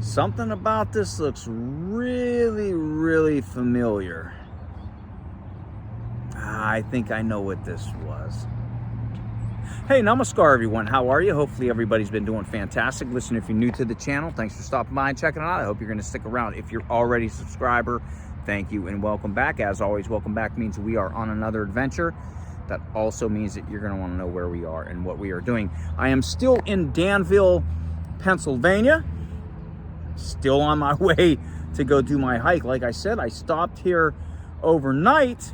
Something about this looks really, really familiar. I think I know what this was. Hey, namaskar everyone. How are you? Hopefully everybody's been doing fantastic. Listen, if you're new to the channel, thanks for stopping by and checking it out. I hope you're going to stick around. If you're already a subscriber, thank you and welcome back. As always, welcome back means we are on another adventure. That also means that you're going to want to know where we are and what we are doing. I am still in Danville, Pennsylvania. Still on my way to go do my hike. Like I said, I stopped here overnight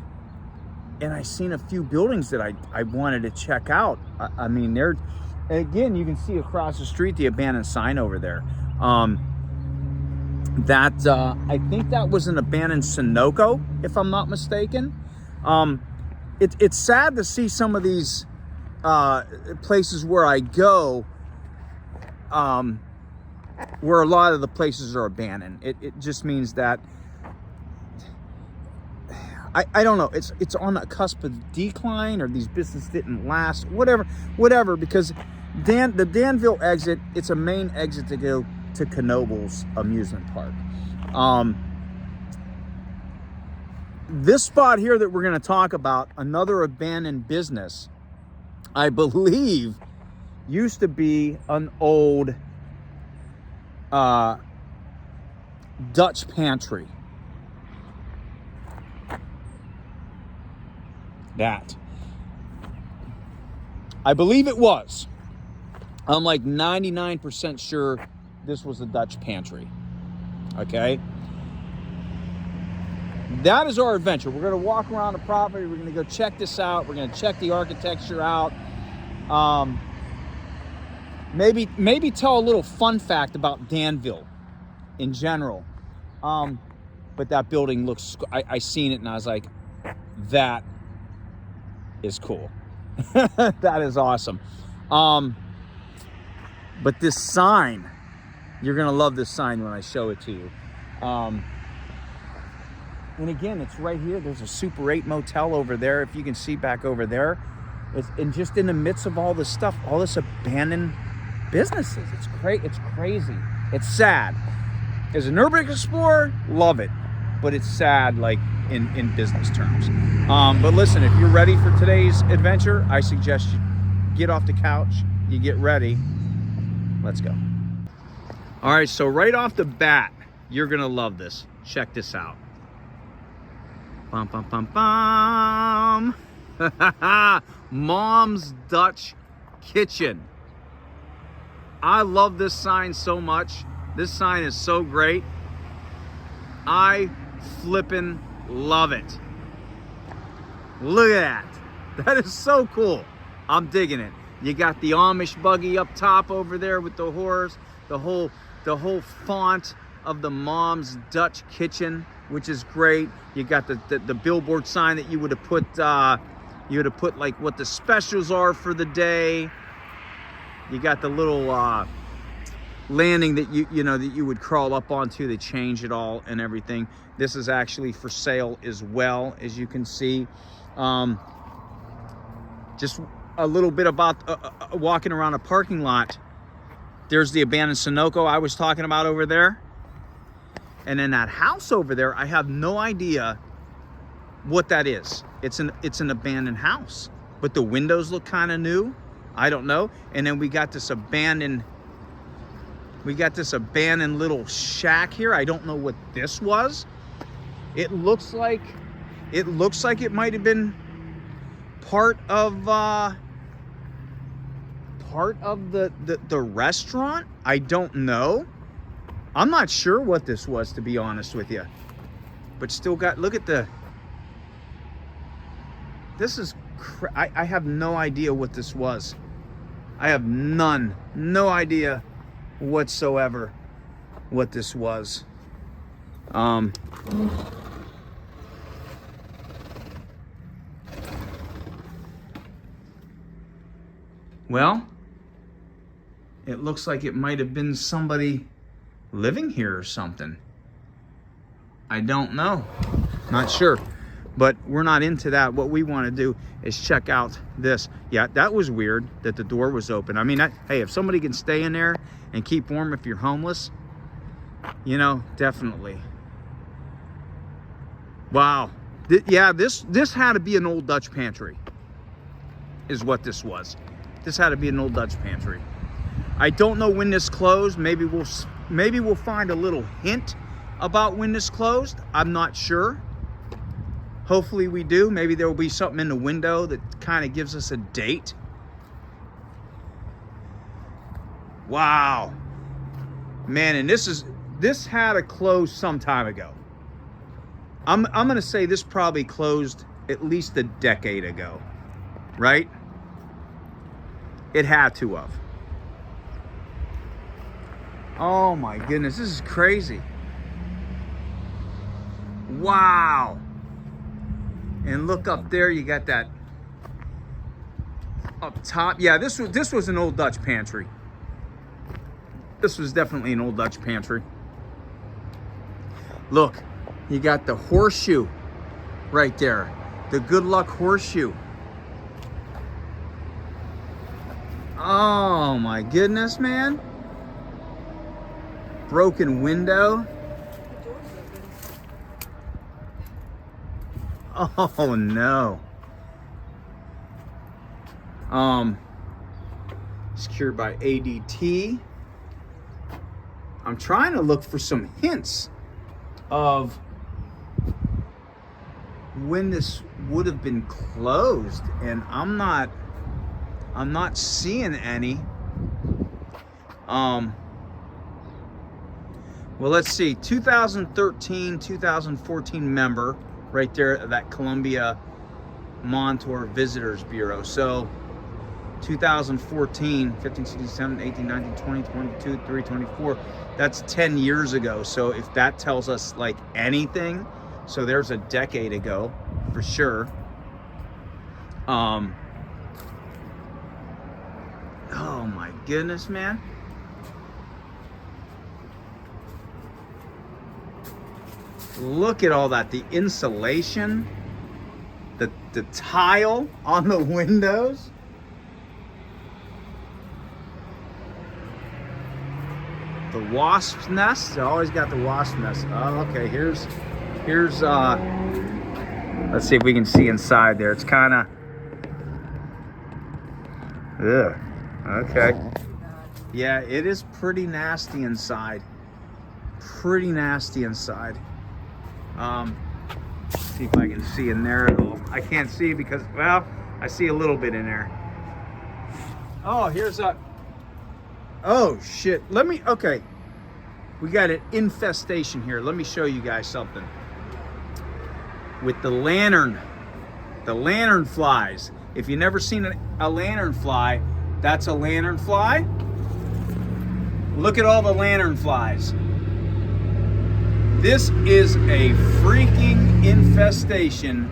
and I seen a few buildings that I wanted to check out. I mean, they're, again, you can see across the street the abandoned sign over there. I think that was an abandoned Sunoco, if I'm not mistaken. It's sad to see some of these places where I go, where a lot of the places are abandoned. It just means that I don't know, it's on the cusp of decline, or these businesses didn't last, whatever, because the Danville exit, it's a main exit to go to Knobel's amusement park. This spot here that we're going to talk about, another abandoned business, I believe used to be an old Dutch Pantry. That, I believe it was. I'm like 99% sure this was a Dutch Pantry. Okay. That is our adventure. We're going to walk around the property. We're going to go check this out. We're going to check the architecture out. Maybe tell a little fun fact about Danville in general. But that building looks, I seen it and I was like, that is cool. That is awesome. But this sign, you're going to love this sign when I show it to you. And again, it's right here. There's a Super 8 motel over there. If you can see back over there. And just in the midst of all this stuff, all this abandoned businesses. It's crazy. It's sad. As an urban explorer, love it. But it's sad, like in business terms. But listen, if you're ready for today's adventure, I suggest you get off the couch, you get ready. Let's go. All right, so right off the bat, you're gonna love this. Check this out. Bum, bum, bum, bum. Mom's Dutch Kitchen. I love this sign so much. This sign is so great. I flippin' love it. Look at that. That is so cool. I'm digging it. You got the Amish buggy up top over there with the horse, the whole font of the Mom's Dutch Kitchen, which is great. You got the billboard sign that you would have put like what the specials are for the day. You got the little landing that you would crawl up onto. They change it all and everything. This is actually for sale as well, as you can see. Just a little bit about walking around a parking lot. There's the abandoned Sunoco I was talking about over there. And then that house over there, I have no idea what that is. It's an abandoned house, but the windows look kind of new. I don't know. And then we got this abandoned little shack here. I don't know what this was. It looks like it might have been part of the restaurant. I don't know. I'm not sure what this was, to be honest with you. But still got, look at this is, I have no idea what this was. I have no idea whatsoever what this was. Well, it looks like it might have been somebody living here or something. I don't know. Not sure. But we're not into that. What we want to do is check out this. Yeah, that was weird that the door was open. I mean, hey, if somebody can stay in there and keep warm if you're homeless, You know, definitely. Wow. Yeah, this had to be an old Dutch pantry, is what this was. This had to be an old Dutch pantry. I don't know when this closed. Maybe we'll find a little hint about when this closed. I'm not sure. Hopefully we do. Maybe there will be something in the window that kind of gives us a date. Wow. Man, and this had to close some time ago. I'm going to say this probably closed at least a decade ago, right? It had to have. Oh my goodness, this is crazy. Wow. And look up there, you got that up top. Yeah, this was an old Dutch pantry. This was definitely an old Dutch pantry. Look, you got the horseshoe right there. The good luck horseshoe. Oh my goodness, man. Broken window. Oh no. Secured by ADT. I'm trying to look for some hints of when this would have been closed, and I'm not seeing any. Well, let's see. 2013, 2014 member right there, that Columbia Montour Visitors Bureau. So 2014, 15, 16, 17, 18, 19, 20, 22, 23, 24. That's 10 years ago. So if that tells us like anything, so there's a decade ago for sure. Oh my goodness, man. Look at all that. The insulation, the tile on the windows. The wasp's nest. They always got the wasp nest. Oh, okay. Here's let's see if we can see inside there. It's kind of okay. Yeah, it is pretty nasty inside. Pretty nasty inside. See if I can see in there at all. I can't see because, well, I see a little bit in there. Oh, here's a, oh shit. Okay. We got an infestation here. Let me show you guys something. With the lantern flies. If you've never seen a lantern fly, that's a lantern fly. Look at all the lantern flies. This is a freaking infestation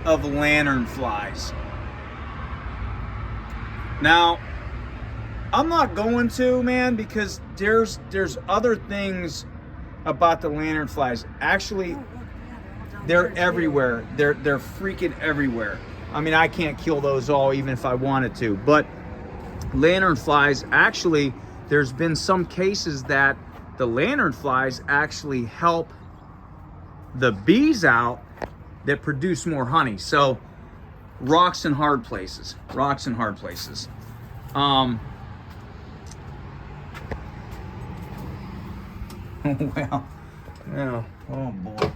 of lantern flies. Now, I'm not going to, man, because there's other things about the lantern flies. Actually, they're everywhere. They're freaking everywhere. I mean, I can't kill those all even if I wanted to. But lantern flies, actually, there's been some cases that the lantern flies actually help the bees out that produce more honey. So rocks in hard places. Rocks in hard places. Well, oh boy.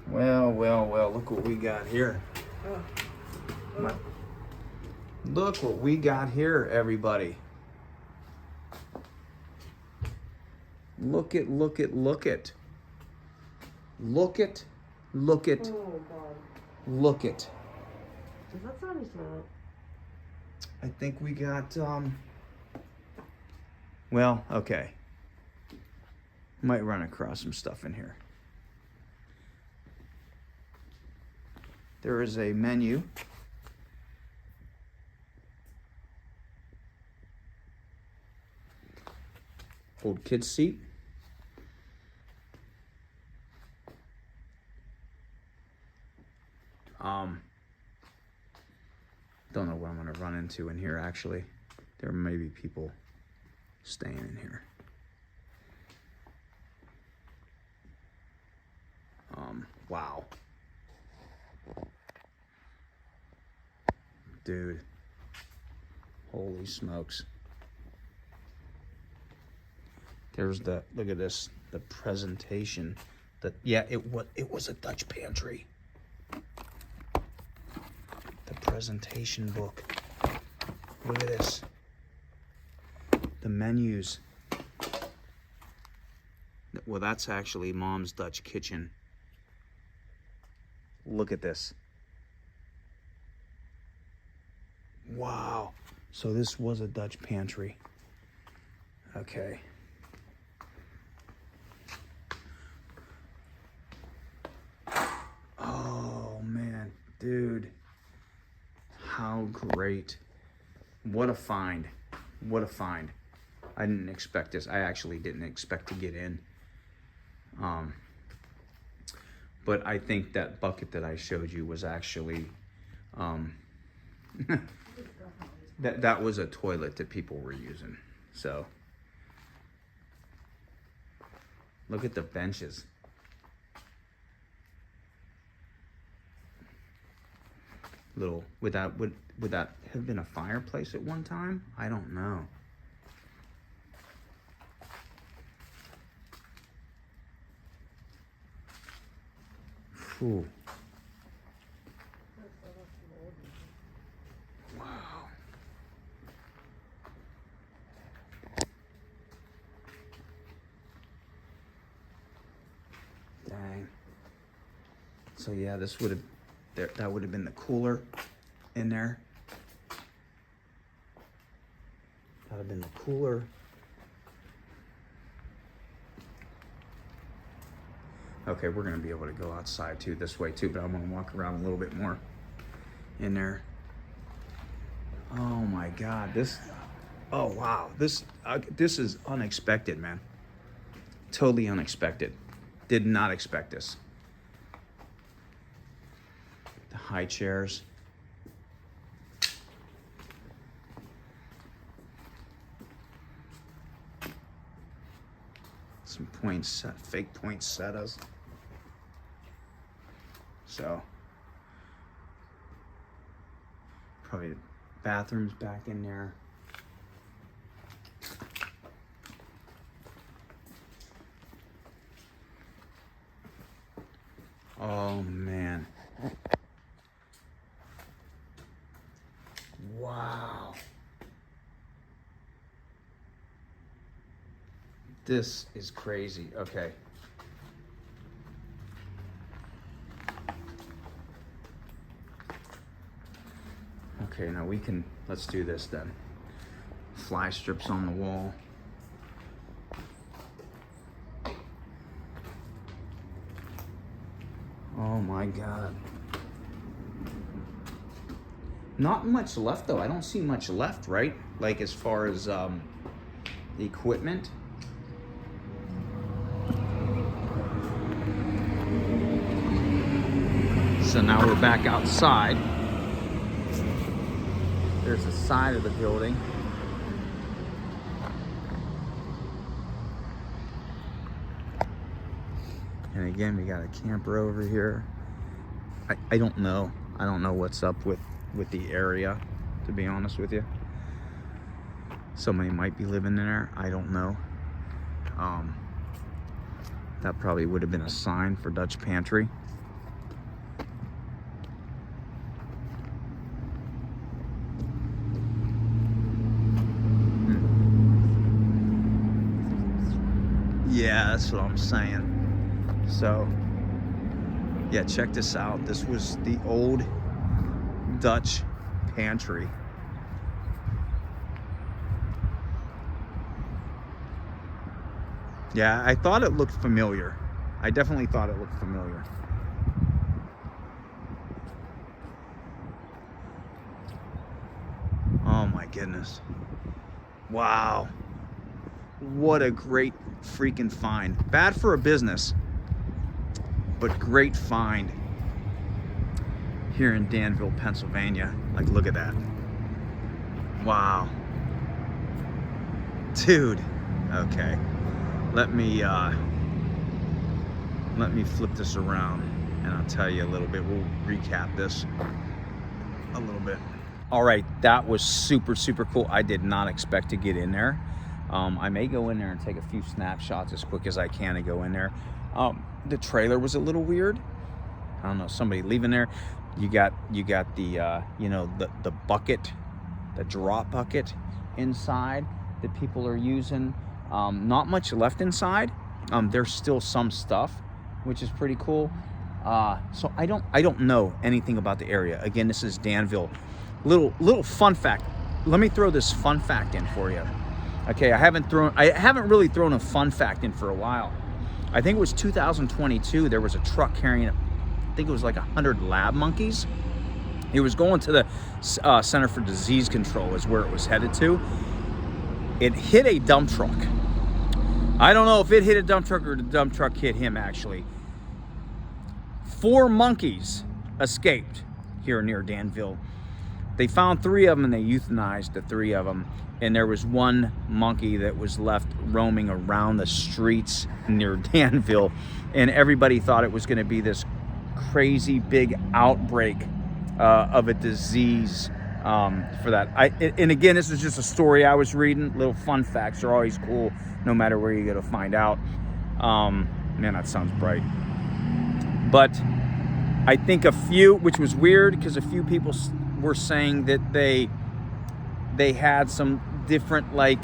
Well, look what we got here. Look what we got here, everybody. Look it. Oh, God. Look it. Does that sound smell? I think we got, well, okay. Might run across some stuff in here. There is a menu. Old kid's seat. Don't know what I'm gonna run into in here actually. There may be people staying in here. Wow. Dude. Holy smokes. There's the, look at this, the presentation. Yeah, it was a Dutch pantry. The presentation book. Look at this. The menus. Well, that's actually Mom's Dutch Kitchen. Look at this. Wow. So this was a Dutch pantry. Okay. Oh, man. Dude. How great. What a find. What a find. I didn't expect this. I actually didn't expect to get in. But I think that bucket that I showed you was actually, that was a toilet that people were using. So, look at the benches. Little, would that have been a fireplace at one time? I don't know. Ooh. Wow. Dang. So yeah, this would have, that would have been the cooler in there. That would have been the cooler. Okay, we're gonna be able to go outside too, this way too, but I'm gonna walk around a little bit more in there. Oh my God, oh wow, this is unexpected, man. Totally unexpected. Did not expect this. The high chairs. Some fake poinsettias. So, probably the bathrooms back in there. Oh man. Wow. This is crazy. Okay. Okay, now let's do this then. Fly strips on the wall. Oh my God. Not much left though. I don't see much left, right? Like as far as equipment. So now we're back outside. There's the side of the building. And again, we got a camper over here. I don't know. I don't know what's up with the area, to be honest with you. Somebody might be living in there. I don't know. That probably would have been a sign for Dutch Pantry. Yeah, that's what I'm saying. So, yeah, check this out. This was the old Dutch Pantry. Yeah, I thought it looked familiar. I definitely thought it looked familiar. Oh my goodness. Wow. What a great freaking find. Bad for a business, but great find here in Danville, Pennsylvania. Like, look at that. Wow. Dude. Okay. Let me let me flip this around and I'll tell you a little bit. We'll recap this a little bit. All right, that was super, super cool. I did not expect to get in there. I may go in there and take a few snapshots as quick as I can to go in there. The trailer was a little weird. I don't know, somebody leaving there. You got the you know, the bucket, the drop bucket inside that people are using. Not much left inside. There's still some stuff, which is pretty cool. So I don't know anything about the area. Again, this is Danville. Little fun fact. Let me throw this fun fact in for you. Okay, I haven't really thrown a fun fact in for a while. I think it was 2022. There was a truck carrying, I think it was like 100 lab monkeys. It was going to the Center for Disease Control is where it was headed to. It hit a dump truck. I don't know if it hit a dump truck or the dump truck hit him actually. 4 monkeys escaped here near Danville. They found 3 of them and they euthanized the 3 of them. And there was 1 monkey that was left roaming around the streets near Danville. And everybody thought it was going to be this crazy big outbreak of a disease for that. And again, this is just a story I was reading. Little fun facts are always cool, no matter where you go to find out. Man, that sounds bright. But I think a few, which was weird because a few people were saying that they had some different like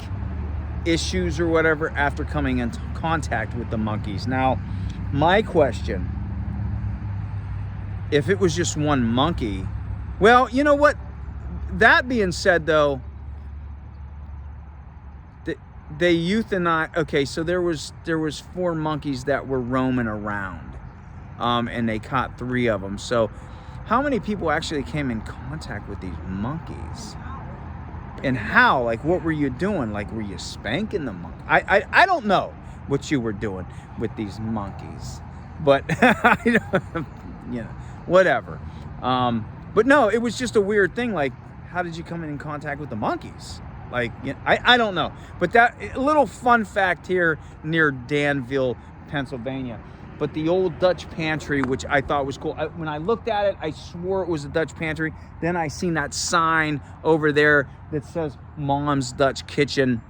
issues or whatever after coming into contact with the monkeys. Now, my question, if it was just 1 monkey, well, you know what? That being said, though, they euthanized. Okay, so there was 4 monkeys that were roaming around, and they caught 3 of them. So, how many people actually came in contact with these monkeys? And how? Like, what were you doing? Like, were you spanking the monkey? I don't know what you were doing with these monkeys, but I don't, you know, whatever. But no, it was just a weird thing. Like, how did you come in contact with the monkeys? Like, you know, I don't know. But that a little fun fact here near Danville, Pennsylvania. But the old Dutch Pantry, which I thought was cool. When I looked at it, I swore it was a Dutch Pantry. Then I seen that sign over there that says Mom's Dutch Kitchen.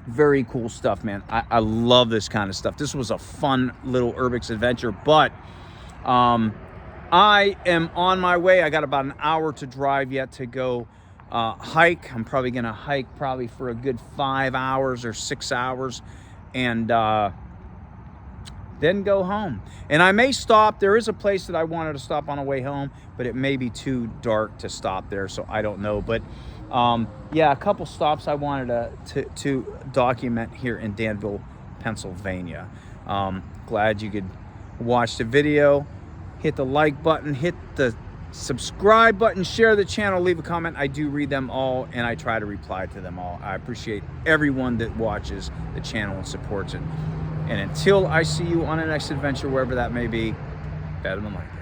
Very cool stuff, man. I love this kind of stuff. This was a fun little Urbix adventure. But I am on my way. I got about an hour to drive yet to go hike. I'm probably going to hike probably for a good 5 hours or 6 hours. And then go home. And I may stop. There is a place that I wanted to stop on the way home, but it may be too dark to stop there, so I don't know. But yeah, a couple stops I wanted to document here in Danville, Pennsylvania. Glad you could watch the video. Hit the like button, hit the subscribe button, share the channel, leave a comment. I do read them all, and I try to reply to them all. I appreciate everyone that watches the channel and supports it. And until I see you on the next adventure, wherever that may be, better than likely.